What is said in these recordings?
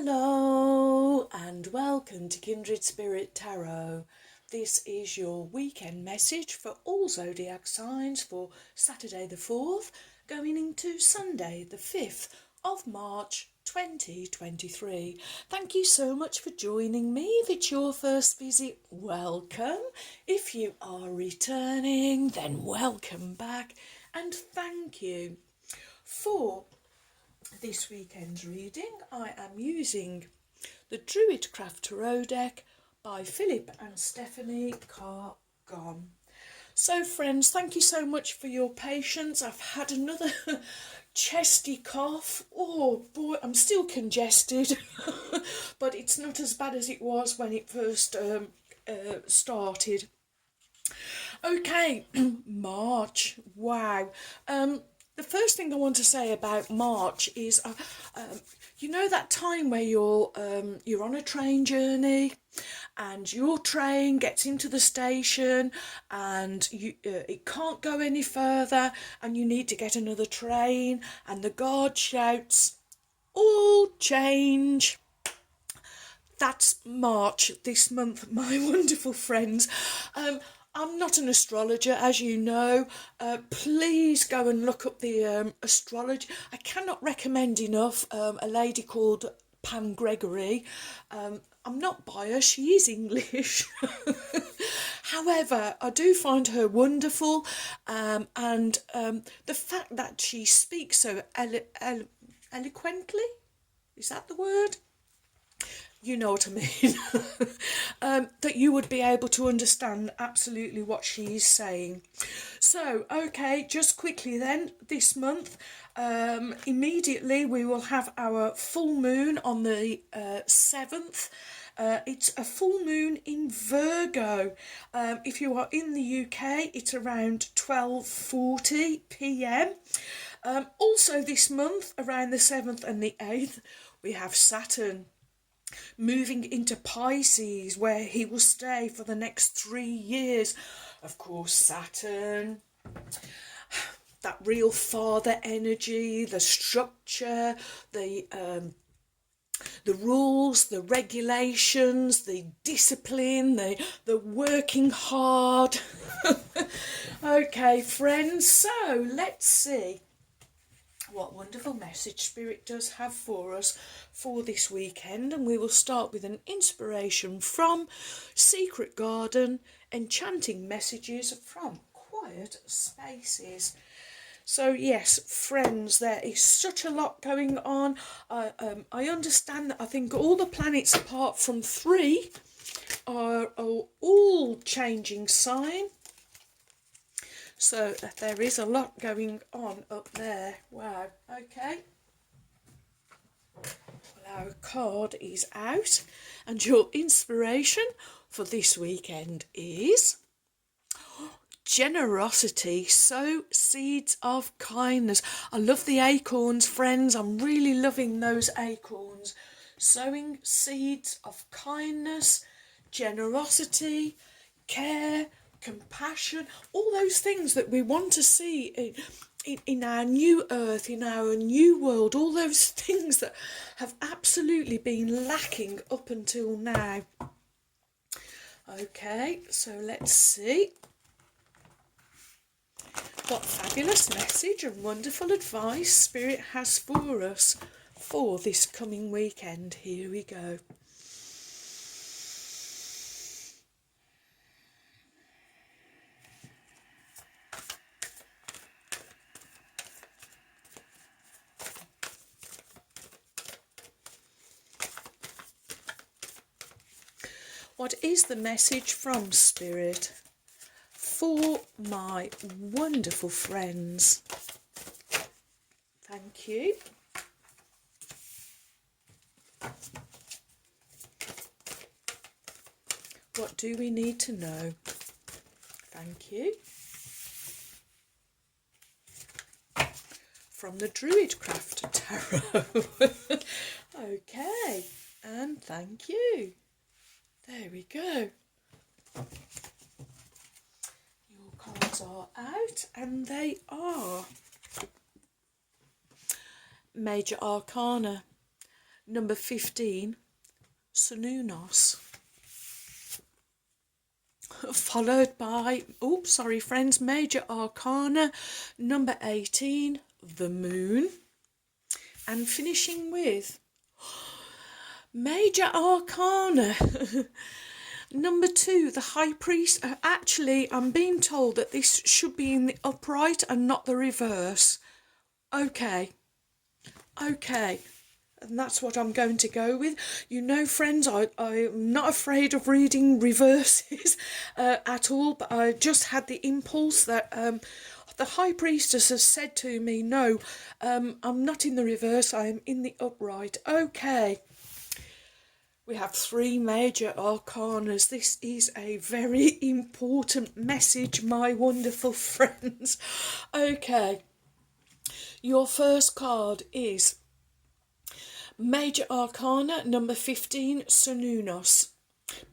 Hello and welcome to Kindred Spirit Tarot. This is your weekend message for all zodiac signs for Saturday the 4th going into Sunday the 5th of March 2023. Thank you so much for joining me. If it's your first visit, welcome. If you are returning, then welcome back and thank you. For this weekend's reading, I am using the Druidcraft Tarot deck by Philip and Stephanie Cargon. So friends, thank you so much for your patience. I've had another chesty cough. Oh boy, I'm still congested, but it's not as bad as it was when it first started. Okay, March, wow. The first thing I want to say about March is, you know that time where you're on a train journey and your train gets into the station and it can't go any further and you need to get another train and the guard shouts, "All change." That's March this month, my wonderful friends. I'm not an astrologer, as you know. Please go and look up the astrology. I cannot recommend enough a lady called Pam Gregory. I'm not biased, she is English. However, I do find her wonderful, and the fact that she speaks so eloquently, is that the word? You know what I mean, that you would be able to understand absolutely what she is saying. So, okay, just quickly then, this month, immediately we will have our full moon on the 7th. It's a full moon in Virgo. If you are in the UK, it's around 12:40 p.m. Also this month, around the 7th and the 8th, we have Saturn moving into Pisces, where he will stay for the next 3 years. Of course, Saturn, that real father energy, the structure, the rules, the regulations, the discipline, the working hard. Okay, friends, so let's see what wonderful message Spirit does have for us for this weekend, and we will start with an inspiration from Secret Garden, Enchanting Messages from Quiet Spaces. So yes, friends, there is such a lot going on. I understand that I think all the planets apart from 3 are all changing sign. So there is a lot going on up there. Wow, okay. Well, our card is out and your inspiration for this weekend is generosity. Sow seeds of kindness. I love the acorns, friends. I'm really loving those acorns. Sowing seeds of kindness, generosity, care, compassion, all those things that we want to see in our new earth, in our new world, all those things that have absolutely been lacking up until now. Okay, so let's see what fabulous message and wonderful advice Spirit has for us for this coming weekend. Here we go. What is the message from Spirit for my wonderful friends? Thank you. What do we need to know? Thank you. From the Druidcraft Tarot. Okay, and thank you. There we go. Your cards are out, and they are Major Arcana, number 15, Sunnunos. Followed by, friends, Major Arcana, number 18, the Moon. And finishing with Major Arcana, number 2, the High Priest. Actually, I'm being told that this should be in the upright and not the reverse. Okay. And that's what I'm going to go with. You know, friends, I'm not afraid of reading reverses at all, but I just had the impulse that the High Priestess has said to me, no, I'm not in the reverse, I am in the upright. Okay. We have 3 major arcanas. This is a very important message, my wonderful friends. Okay. Your first card is Major Arcana, number 15, Sunnunos.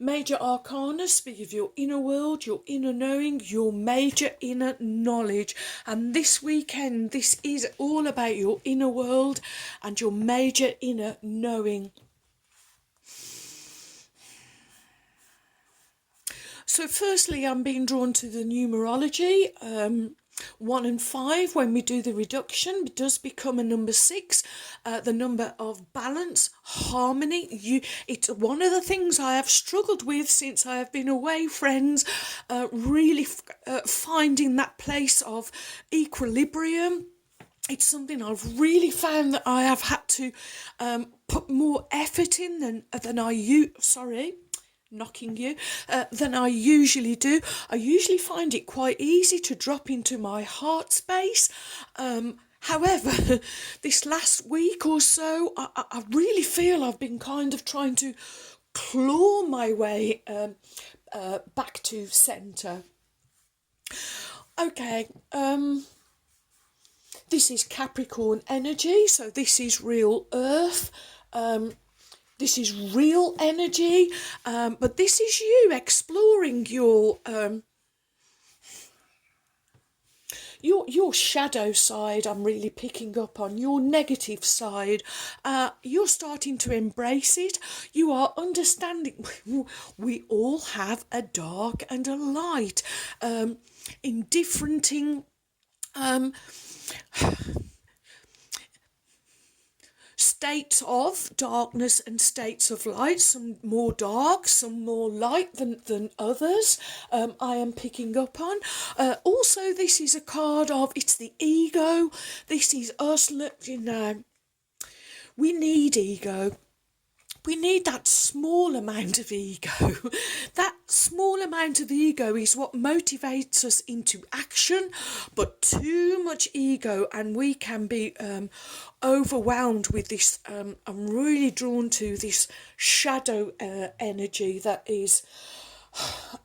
Major Arcana speak of your inner world, your inner knowing, your major inner knowledge. And this weekend, this is all about your inner world and your major inner knowing. So firstly, I'm being drawn to the numerology. 1 and 5, when we do the reduction, it does become a number 6, the number of balance, harmony. It's one of the things I have struggled with since I have been away, friends, really finding that place of equilibrium. It's something I've really found that I have had to put more effort in than I usually do. I usually find it quite easy to drop into my heart space. However, this last week or so, I really feel I've been kind of trying to claw my way back to centre. Okay, this is Capricorn energy, so this is real earth. This is real energy, but this is you exploring your shadow side. I'm really picking up on your negative side. You're starting to embrace it. You are understanding we all have a dark and a light, in differing states of darkness and states of light, some more dark, some more light than others. I am picking up on. Also, this is a card of, it's the ego. This is us, we need ego. We need that small amount of ego. That small amount of ego is what motivates us into action, but too much ego and we can be overwhelmed with this. I'm really drawn to this shadow energy that is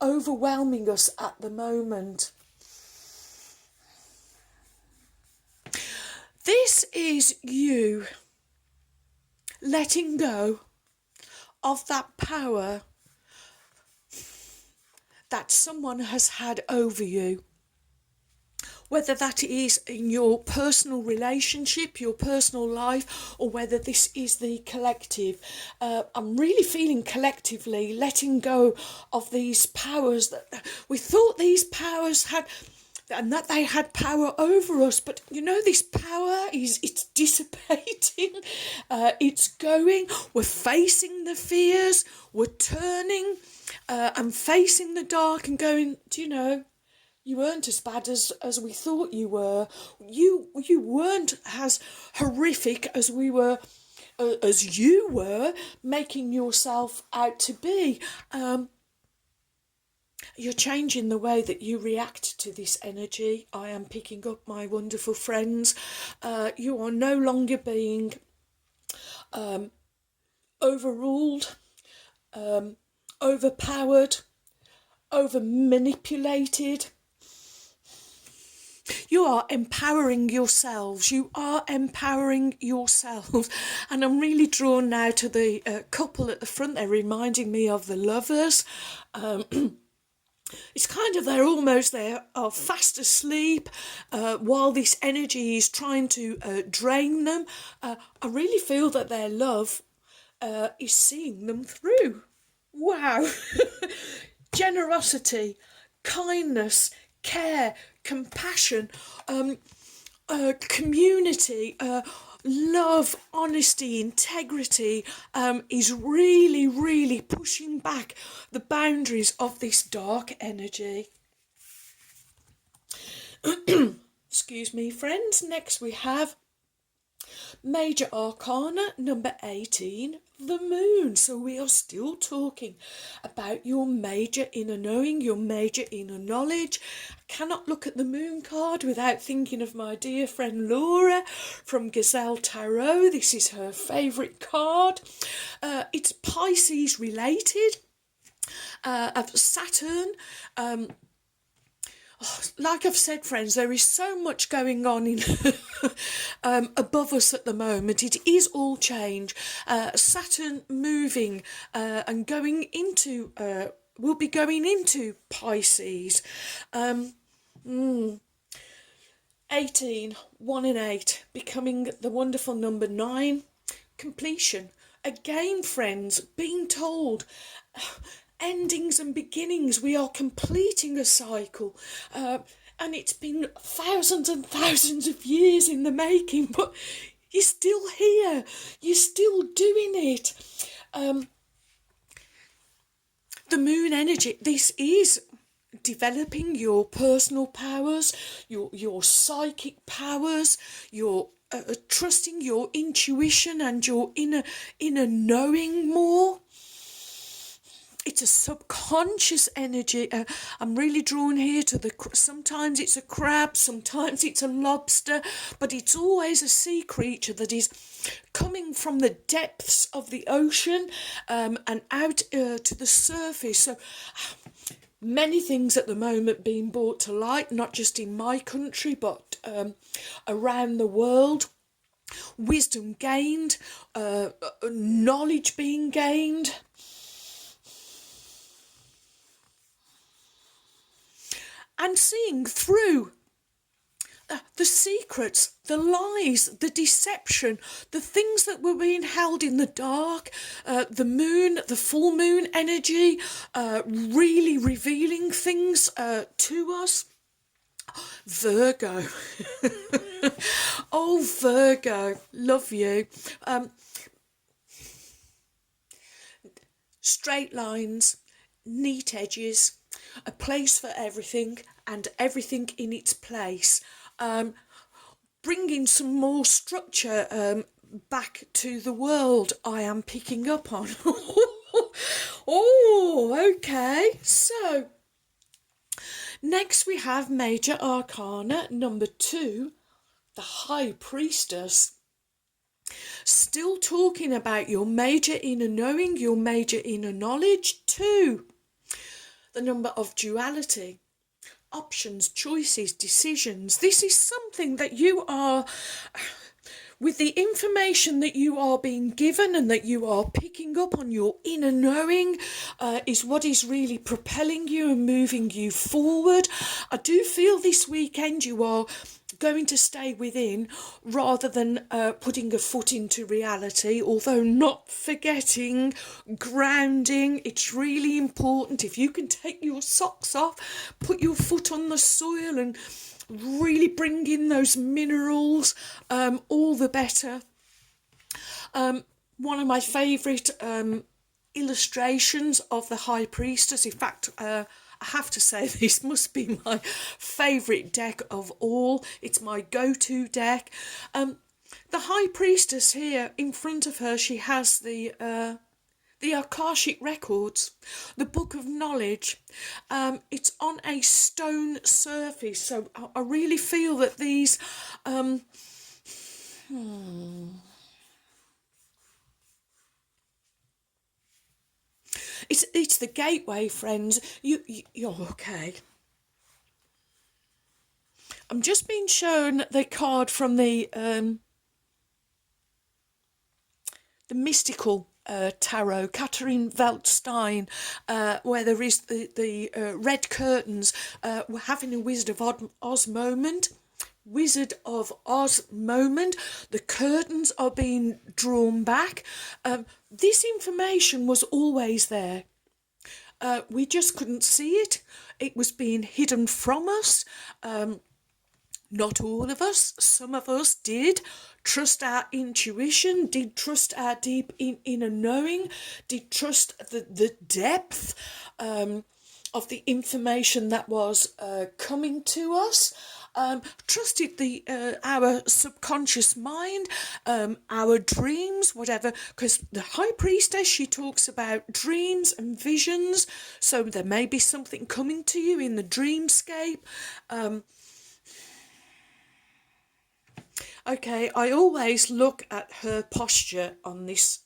overwhelming us at the moment. This is you letting go of that power that someone has had over you. Whether that is in your personal relationship, your personal life, or whether this is the collective. I'm really feeling collectively letting go of these powers that we thought these powers had, and that they had power over us, but this power it's dissipating, it's going, we're facing the fears, we're turning and facing the dark and going, you weren't as bad as we thought you were. You weren't as horrific as as you were making yourself out to be. You're changing the way that you react to this energy. I am picking up, my wonderful friends. You are no longer being overruled, overpowered, over-manipulated. You are empowering yourselves. You are empowering yourselves. And I'm really drawn now to the couple at the front. They're reminding me of the lovers. It's kind of, they are fast asleep while this energy is trying to drain them. I really feel that their love is seeing them through. Wow. Generosity, kindness, care, compassion, community, love, honesty, integrity, is really, really pushing back the boundaries of this dark energy. Excuse me, friends. Next we have Major Arcana number 18, the Moon. So we are still talking about your major inner knowing, your major inner knowledge. I cannot look at the Moon card without thinking of my dear friend Laura from Gazelle Tarot. This is her favourite card. It's Pisces related, of Saturn. Like I've said, friends, there is so much going on in above us at the moment. It is all change. Saturn moving and going into, will be going into Pisces. 18, 1 and 8, becoming the wonderful number 9, completion. Again, friends, being told endings and beginnings, we are completing a cycle, and it's been thousands and thousands of years in the making, but you're still here, you're still doing it. The moon energy, this is developing your personal powers, your psychic powers, your trusting your intuition and your inner knowing more. It's a subconscious energy. I'm really drawn here to sometimes it's a crab, sometimes it's a lobster, but it's always a sea creature that is coming from the depths of the ocean and out to the surface. So many things at the moment being brought to light, not just in my country, but around the world. Wisdom gained, knowledge being gained. And seeing through the secrets, the lies, the deception, the things that were being held in the dark, the moon, the full moon energy, really revealing things to us. Virgo. Oh, Virgo, love you. Straight lines, neat edges, a place for everything and everything in its place. Bringing some more structure back to the world, I am picking up on. Oh, okay. So, next we have Major Arcana number 2, the High Priestess. Still talking about your major inner knowing, your major inner knowledge. 2, the number of duality, options, choices, decisions. This is something that you are, with the information that you are being given and that you are picking up on your inner knowing, is what is really propelling you and moving you forward. I do feel this weekend you are going to stay within rather than putting a foot into reality, although not forgetting grounding. It's really important. If you can take your socks off, put your foot on the soil and really bring in those minerals, all the better. One of my favourite illustrations of the High Priestess, in fact, I have to say this must be my favourite deck of all. It's my go-to deck. The High Priestess here, in front of her, she has the Akashic Records, the Book of Knowledge. It's on a stone surface, so I really feel that these... It's the gateway, friends. You're okay. I'm just being shown the card from the mystical tarot, Catherine Weltstein, where there is the red curtains. We're having a Wizard of Oz moment. Wizard of Oz moment. The curtains are being drawn back. This information was always there. We just couldn't see it. It was being hidden from us. Not all of us. Some of us did trust our intuition, did trust our deep inner knowing, did trust the depth of the information that was coming to us. Trusted our subconscious mind, our dreams, whatever, because the High Priestess, she talks about dreams and visions, so there may be something coming to you in the dreamscape. Okay, I always look at her posture on this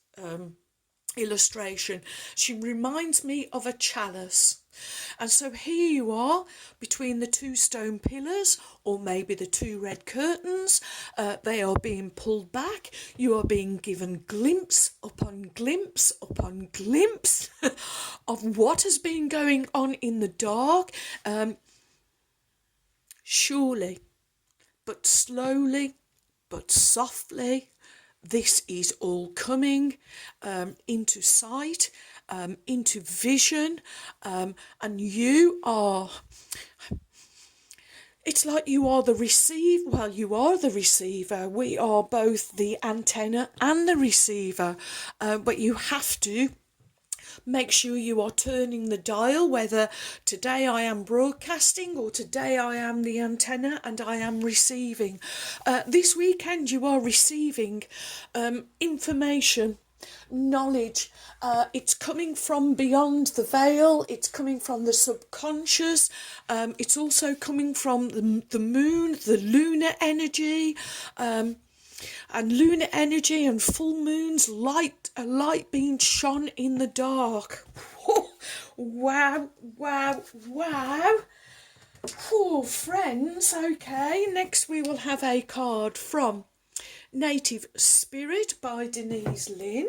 illustration. She reminds me of a chalice. And so here you are between the two stone pillars, or maybe the two red curtains. They are being pulled back. You are being given glimpse upon glimpse upon glimpse of what has been going on in the dark. Surely, but slowly, but softly, this is all coming into sight, into vision, and you are, it's like you are the receiver. Well, you are the receiver. We are both the antenna and the receiver, but you have to make sure you are turning the dial, whether today I am broadcasting or today I am the antenna and I am receiving. This weekend you are receiving information, knowledge. It's coming from beyond the veil. It's coming from the subconscious. It's also coming from the moon, the lunar energy. And lunar energy and full moons, a light being shone in the dark. Wow, wow, wow. Oh, friends, okay. Next we will have a card from Native Spirit by Denise Lynn.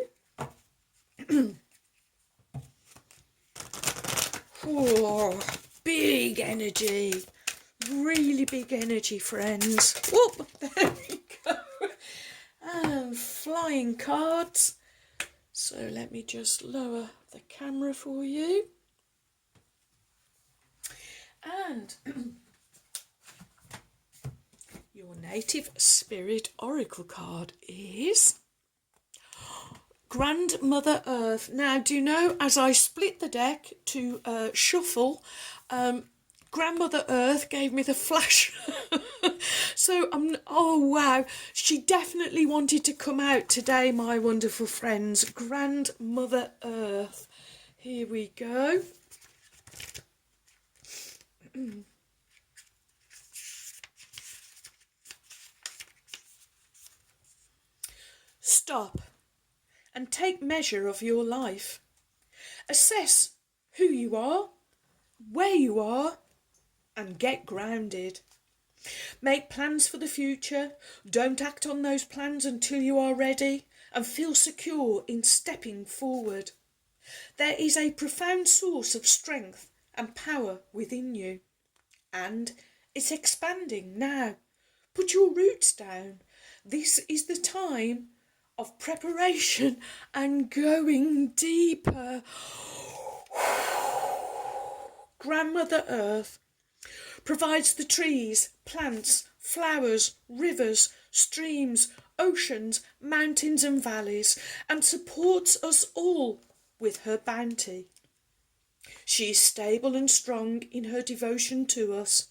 Oh, big energy. Really big energy, friends. Whoop, there we go. And flying cards. So let me just lower the camera for you. And your Native Spirit Oracle card is Grandmother Earth. Now, do you know, as I split the deck to shuffle, Grandmother Earth gave me the flash. So oh wow, she definitely wanted to come out today, my wonderful friends. Grandmother Earth. Here we go. Stop and take measure of your life. Assess who you are, where you are, and get grounded. Make plans for the future. Don't act on those plans until you are ready and feel secure in stepping forward. There is a profound source of strength and power within you, and it's expanding now. Put your roots down. This is the time of preparation and going deeper. Grandmother Earth provides the trees, plants, flowers, rivers, streams, oceans, mountains and valleys, and supports us all with her bounty. She is stable and strong in her devotion to us.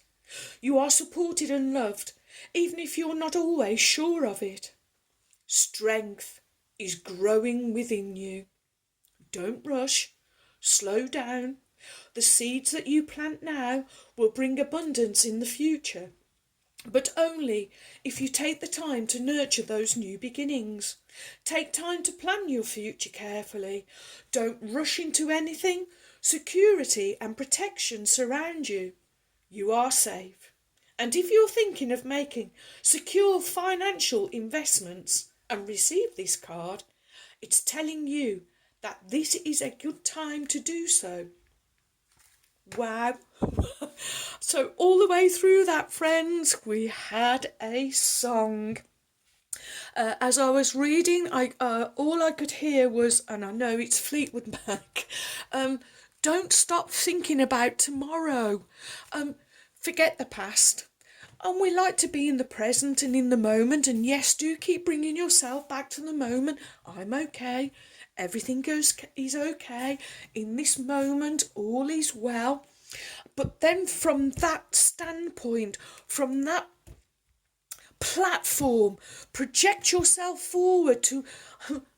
You are supported and loved, even if you're not always sure of it. Strength is growing within you. Don't rush. Slow down. The seeds that you plant now will bring abundance in the future, but only if you take the time to nurture those new beginnings. Take time to plan your future carefully. Don't rush into anything. Security and protection surround you. You are safe. And if you're thinking of making secure financial investments and receive this card, it's telling you that this is a good time to do so. Wow. So all the way through that, friends, we had a song. As I was reading, all I could hear was, and I know it's Fleetwood Mac, don't stop thinking about tomorrow. Forget the past. And we like to be in the present and in the moment. And yes, do keep bringing yourself back to the moment. I'm okay. Everything is okay. In this moment, all is well. But then from that standpoint, from that platform, project yourself forward to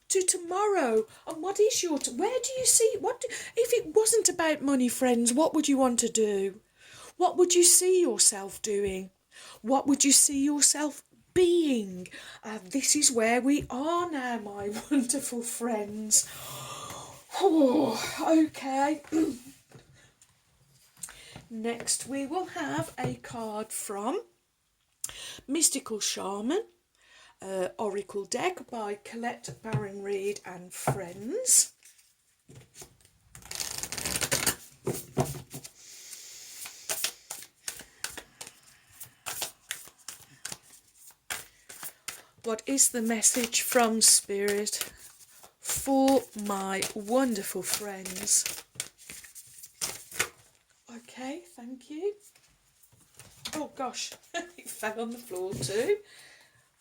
tomorrow. And what is where do you see if it wasn't about money, friends, what would you want to do? What would you see yourself doing? What would you see yourself being? This is where we are now, my wonderful friends. Oh, okay. Next we will have a card from Mystical Shaman, Oracle deck by Colette Baron Reed and friends. What is the message from Spirit for my wonderful friends? Okay, thank you. Oh gosh, it fell on the floor too.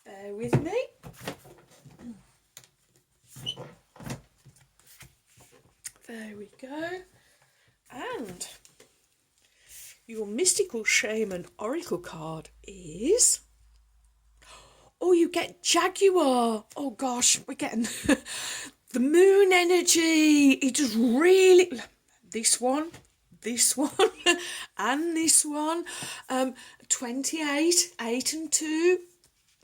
Bear with me. There we go. And your Mystical Shaman Oracle card is... Oh, you get Jaguar. Oh gosh, we're getting the moon energy. It just really... This one, and this one. 28, 8 and 2,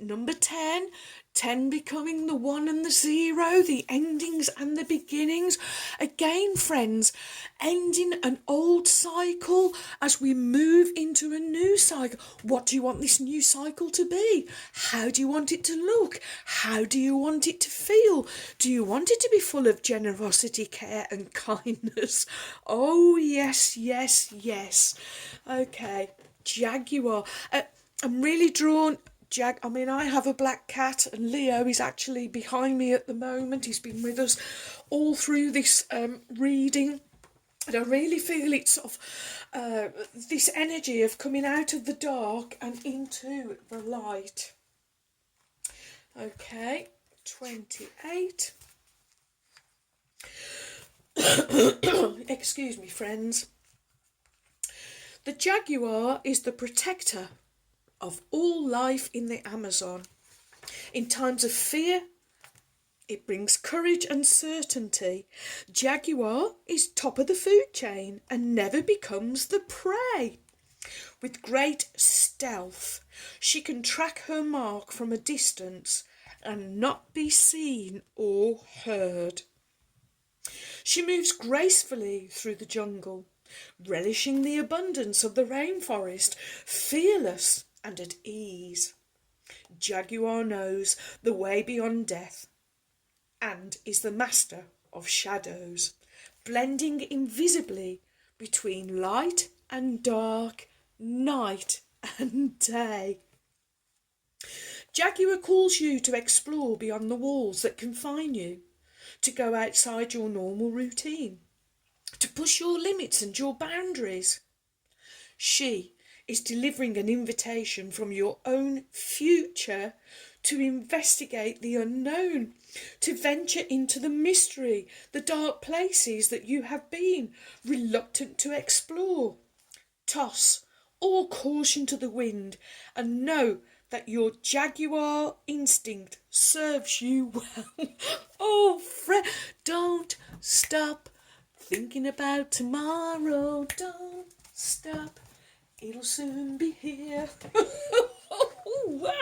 number 10. 10 becoming the 1 and the 0, the endings and the beginnings. Again, friends, ending an old cycle as we move into a new cycle. What do you want this new cycle to be? How do you want it to look? How do you want it to feel? Do you want it to be full of generosity, care and kindness? Oh, yes, yes, yes. Okay, Jaguar. I'm really drawn... I have a black cat, and Leo is actually behind me at the moment. He's been with us all through this reading, and I really feel it's sort of this energy of coming out of the dark and into the light. Okay, 28. Excuse me, friends. The Jaguar is the protector of all life in the Amazon. In times of fear, it brings courage and certainty. Jaguar is top of the food chain and never becomes the prey. With great stealth, she can track her mark from a distance and not be seen or heard. She moves gracefully through the jungle, relishing the abundance of the rainforest, fearless and at ease. Jaguar knows the way beyond death and is the master of shadows, blending invisibly between light and dark, night and day. Jaguar calls you to explore beyond the walls that confine you, to go outside your normal routine, to push your limits and your boundaries. She is delivering an invitation from your own future to investigate the unknown, to venture into the mystery, the dark places that you have been reluctant to explore. Toss all caution to the wind and know that your Jaguar instinct serves you well. Oh, don't stop thinking about tomorrow. Don't stop. It'll soon be here. Wow.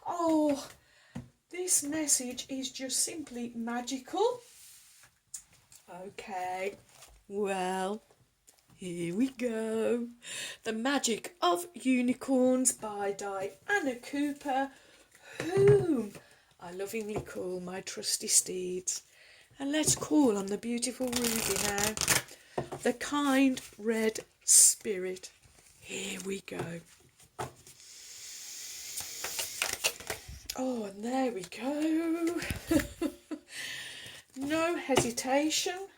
Oh, this message is just simply magical. Okay, well, here we go. The Magic of Unicorns by Diana Cooper, whom I lovingly call my trusty steeds. And let's call on the beautiful Ruby now. the kind red spirit. Here we go. Oh, and there we go. No hesitation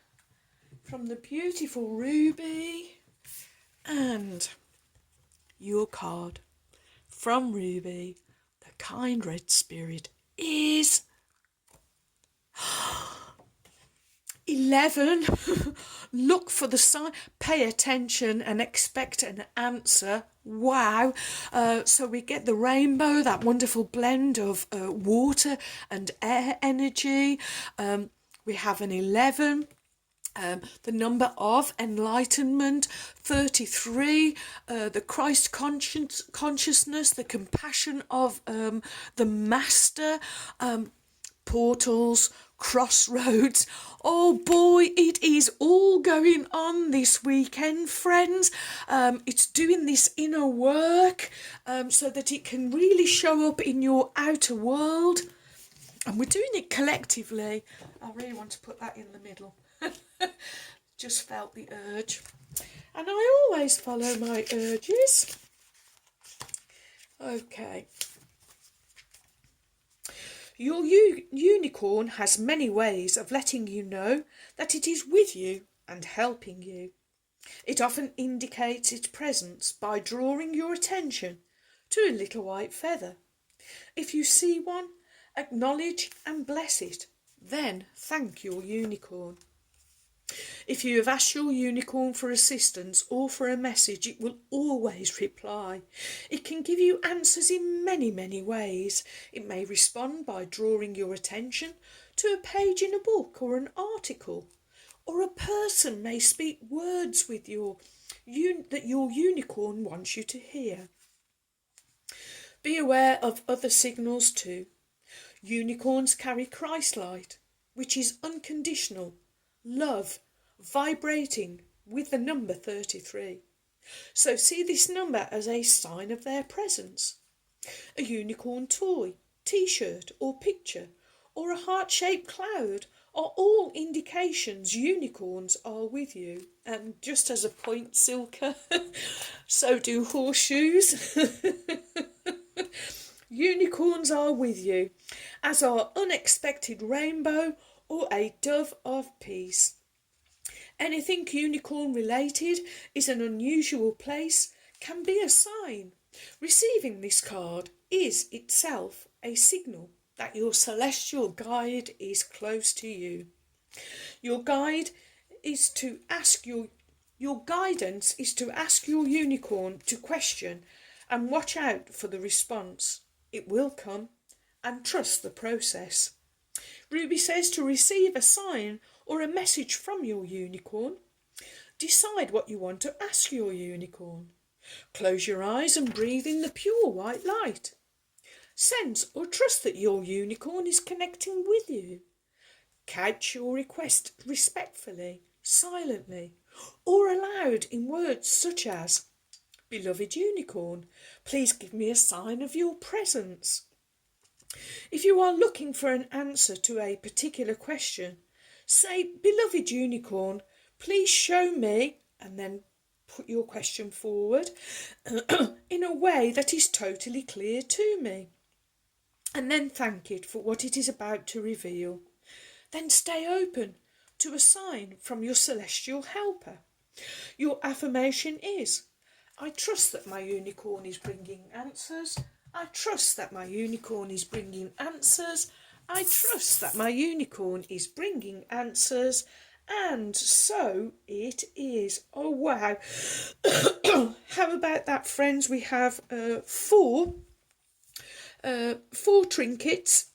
from the beautiful Ruby. And your card from Ruby, the kind red spirit, is 11. Look for the sign, pay attention and expect an answer. Wow. So we get the rainbow, that wonderful blend of water and air energy. We have an 11. The number of enlightenment, 33, the Christ consciousness, the compassion of the Master, portals, crossroads. Oh boy, it is all going on this weekend, friends. It's doing this inner work so that it can really show up in your outer world. And we're doing it collectively. I really want to put that in the middle. Just felt the urge. And I always follow my urges. Okay. Your unicorn has many ways of letting you know that it is with you and helping you. It often indicates its presence by drawing your attention to a little white feather. If you see one, acknowledge and bless it. Then thank your unicorn. If you have asked your unicorn for assistance or for a message, it will always reply. It can give you answers in many, many ways. It may respond by drawing your attention to a page in a book or an article, or a person may speak words with that your unicorn wants you to hear. Be aware of other signals too. Unicorns carry Christ light, which is unconditional love, vibrating with the number 33. So see this number as a sign of their presence. A unicorn toy, t-shirt or picture, or a heart-shaped cloud are all indications unicorns are with you. And just as a point, Silka, so do horseshoes. Unicorns are with you, as are unexpected rainbow or a dove of peace. Anything unicorn related is an unusual place, can be a sign. Receiving this card is itself a signal that your celestial guide is close to you. Your guidance is to ask your unicorn to question and watch out for the response. It will come, and trust the process. Ruby says to receive a sign or a message from your unicorn. Decide what you want to ask your unicorn. Close your eyes and breathe in the pure white light. Sense or trust that your unicorn is connecting with you. Couch your request respectfully, silently, or aloud in words such as, "Beloved unicorn, please give me a sign of your presence." If you are looking for an answer to a particular question, say, "Beloved unicorn, please show me," and then put your question forward in a way that is totally clear to me. And then thank it for what it is about to reveal. Then stay open to a sign from your celestial helper. Your affirmation is, "I trust that my unicorn is bringing answers. I trust that my unicorn is bringing answers. I trust that my unicorn is bringing answers." And so it is. Oh, wow. How about that, friends? We have four trinkets,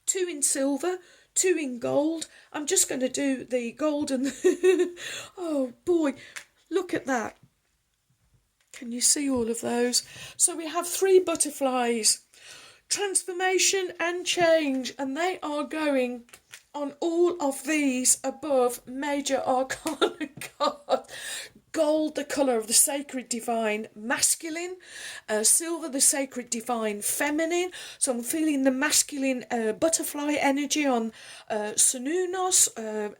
2 in silver, 2 in gold. I'm just going to do the golden. Oh, boy. Look at that. Can you see all of those? So we have 3 butterflies, transformation and change, and they are going on all of these above major arcana card. gold, the colour of the sacred divine masculine, silver, the sacred divine feminine. So I'm feeling the masculine butterfly energy on Sununos,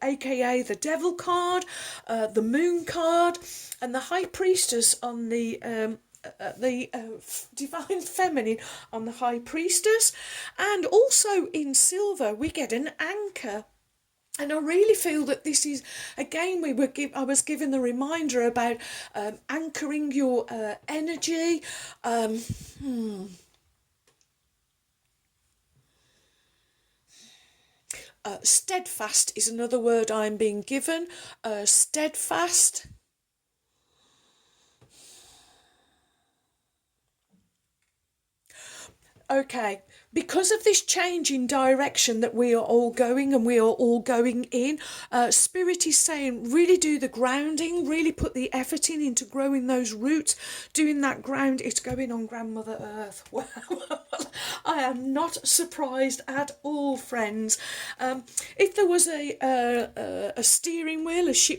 aka the devil card, the moon card, and the high priestess on the divine feminine on the high priestess. And also in silver we get an anchor. And I really feel that this is, again, I was given the reminder about anchoring your energy. Steadfast is another word I'm being given. Steadfast. Okay, because of this change in direction that we are all going and we are all going in, Spirit is saying really do the grounding, really put the effort into growing those roots, doing that ground. It's going on Grandmother Earth. Wow, I am not surprised at all, friends. If there was a steering wheel, a ship